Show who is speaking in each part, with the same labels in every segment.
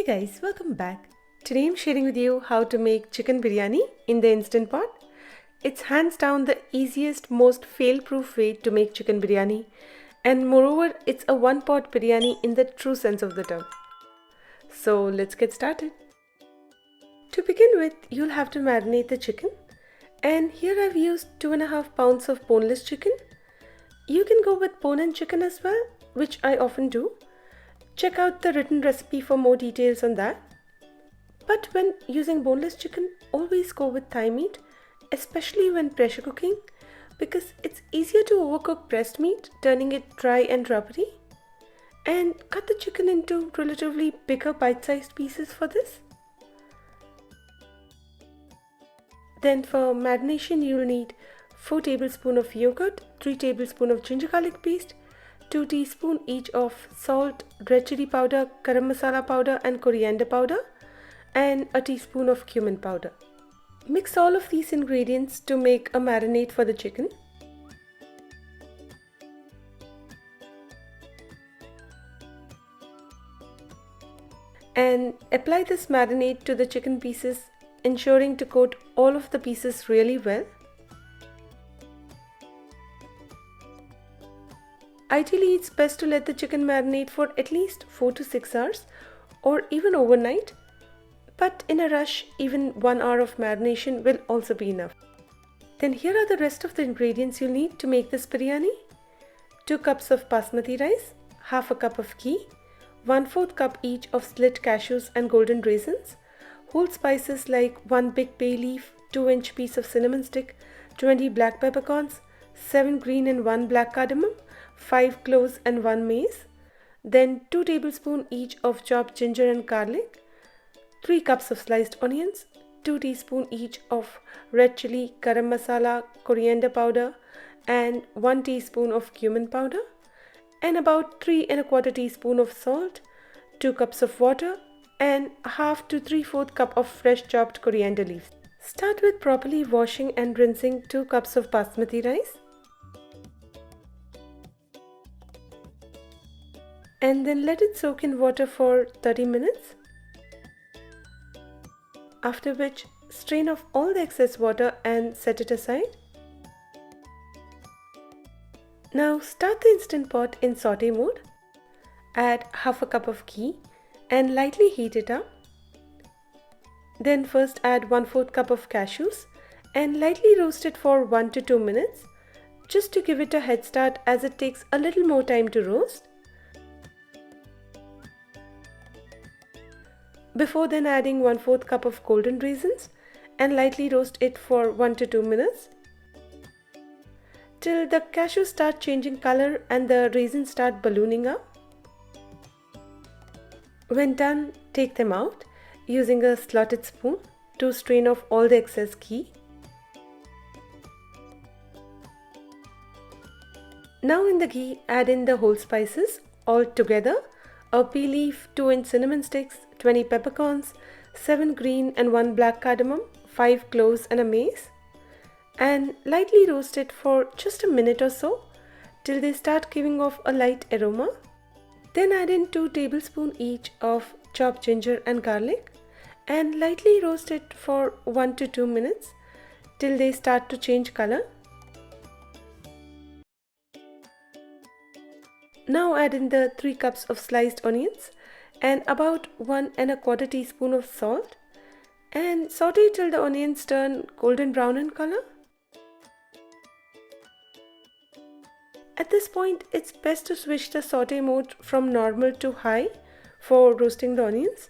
Speaker 1: guys, welcome back. Today I'm sharing with you how to make chicken biryani in the Instant Pot. It's hands down the easiest, most fail-proof way to make chicken biryani, and moreover it's a one-pot biryani in the true sense of the term. So let's get started. To begin with, you'll have to marinate the chicken, and here I've used 2.5 pounds of boneless chicken. You can go with bone-in chicken as well, which I often do. Check out the written recipe for more details on that. But when using boneless chicken, always go with thigh meat, especially when pressure cooking, because it's easier to overcook breast meat, turning it dry and rubbery. And cut the chicken into relatively bigger bite-sized pieces for this. Then for marination, you'll need 4 tablespoons of yogurt, 3 tablespoons of ginger garlic paste, 2 teaspoons each of salt, red chili powder, garam masala powder and coriander powder, and a teaspoon of cumin powder. Mix all of these ingredients to make a marinade for the chicken. And apply this marinade to the chicken pieces, ensuring to coat all of the pieces really well. Ideally, it's best to let the chicken marinate for at least 4 to 6 hours or even overnight, but in a rush, even 1 hour of marination will also be enough. Then here are the rest of the ingredients you'll need to make this biryani. 2 cups of basmati rice, half a cup of ghee, 1/4 cup each of split cashews and golden raisins, whole spices like 1 big bay leaf, 2-inch piece of cinnamon stick, 20 black peppercorns, 7 green and 1 black cardamom, 5 cloves and 1 mace, then 2 tablespoons each of chopped ginger and garlic, 3 cups of sliced onions, 2 teaspoons each of red chili, garam masala, coriander powder and 1 teaspoon of cumin powder, and about 3¼ teaspoon of salt, 2 cups of water and half to 3/4 cup of fresh chopped coriander leaves. Start with properly washing and rinsing 2 cups of basmati rice. And then let it soak in water for 30 minutes. After which, strain off all the excess water and set it aside. Now start the Instant Pot in saute mode. Add half a cup of ghee and lightly heat it up. Then first add 1/4 cup of cashews and lightly roast it for 1 to 2 minutes, just to give it a head start as it takes a little more time to roast. Before then adding 1/4 cup of golden raisins and lightly roast it for 1 to 2 minutes till the cashews start changing color and the raisins start ballooning up. When done, take them out using a slotted spoon to strain off all the excess ghee. Now in the ghee, add in the whole spices all together: a bay leaf, 2-inch cinnamon sticks, 20 peppercorns, 7 green and 1 black cardamom, 5 cloves and a mace, and lightly roast it for just a minute or so till they start giving off a light aroma. Then add in 2 tablespoons each of chopped ginger and garlic and lightly roast it for 1 to 2 minutes till they start to change color. Now add in the 3 cups of sliced onions and about 1¼ teaspoon of salt and saute till the onions turn golden brown in color. At this point, it's best to switch the saute mode from normal to high for roasting the onions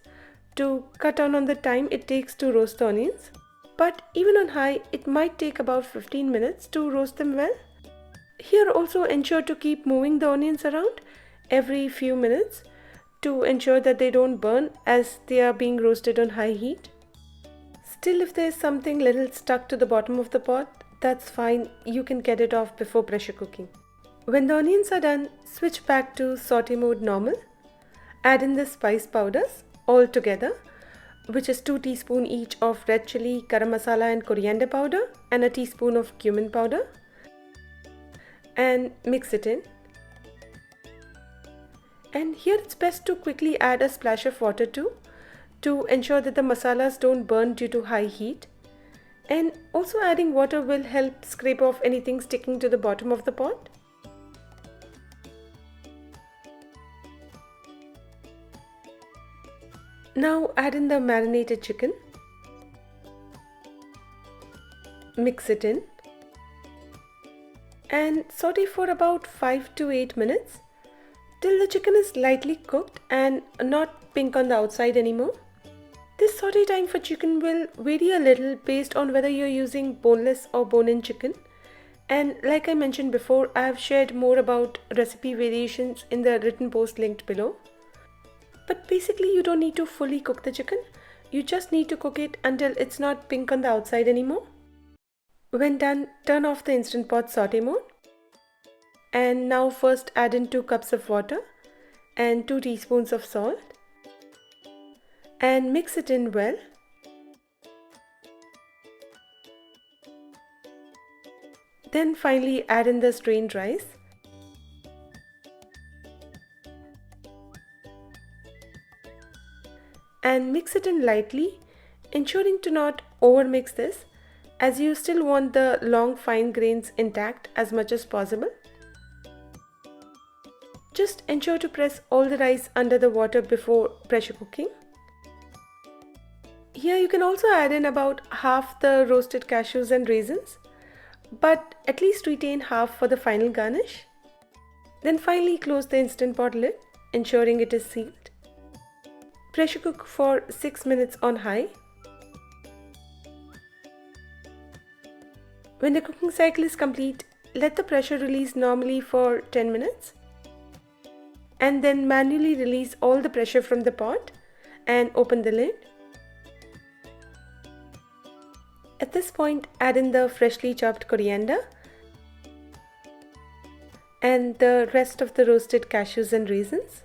Speaker 1: to cut down on the time it takes to roast the onions. But even on high, it might take about 15 minutes to roast them well. Here also ensure to keep moving the onions around every few minutes to ensure that they don't burn as they are being roasted on high heat. Still, if there is something little stuck to the bottom of the pot, that's fine, you can get it off before pressure cooking. When the onions are done, switch back to saute mode normal. Add in the spice powders all together, which is 2 teaspoons each of red chili, garam masala and coriander powder and a teaspoon of cumin powder, and mix it in. And here it's best to quickly add a splash of water too, to ensure that the masalas don't burn due to high heat. And also adding water will help scrape off anything sticking to the bottom of the pot. Now add in the marinated chicken. Mix it in and saute for about 5 to 8 minutes till the chicken is lightly cooked and not pink on the outside anymore. This saute time for chicken will vary a little based on whether you're using boneless or bone-in chicken. And like I mentioned before, I have shared more about recipe variations in the written post linked below. But basically you don't need to fully cook the chicken. You just need to cook it until it's not pink on the outside anymore. When done, turn off the Instant Pot saute mode. And now first add in 2 cups of water and 2 teaspoons of salt. And mix it in well. Then finally add in the strained rice. And mix it in lightly, ensuring to not overmix this, as you still want the long fine grains intact as much as possible. Just ensure to press all the rice under the water before pressure cooking. Here you can also add in about half the roasted cashews and raisins, but at least retain half for the final garnish. Then finally close the Instant Pot lid, ensuring it is sealed. Pressure cook for 6 minutes on high. When the cooking cycle is complete, let the pressure release normally for 10 minutes. And then manually release all the pressure from the pot and open the lid. At this point, add in the freshly chopped coriander and the rest of the roasted cashews and raisins.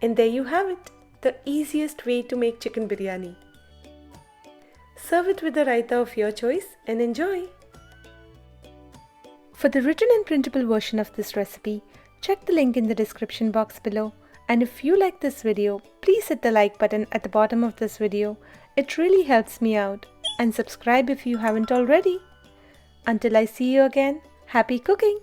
Speaker 1: And there you have it, the easiest way to make chicken biryani. Serve it with the raita of your choice and enjoy. For the written and printable version of this recipe, check the link in the description box below. And if you like this video, please hit the like button at the bottom of this video. It really helps me out. And subscribe if you haven't already. Until I see you again, happy cooking!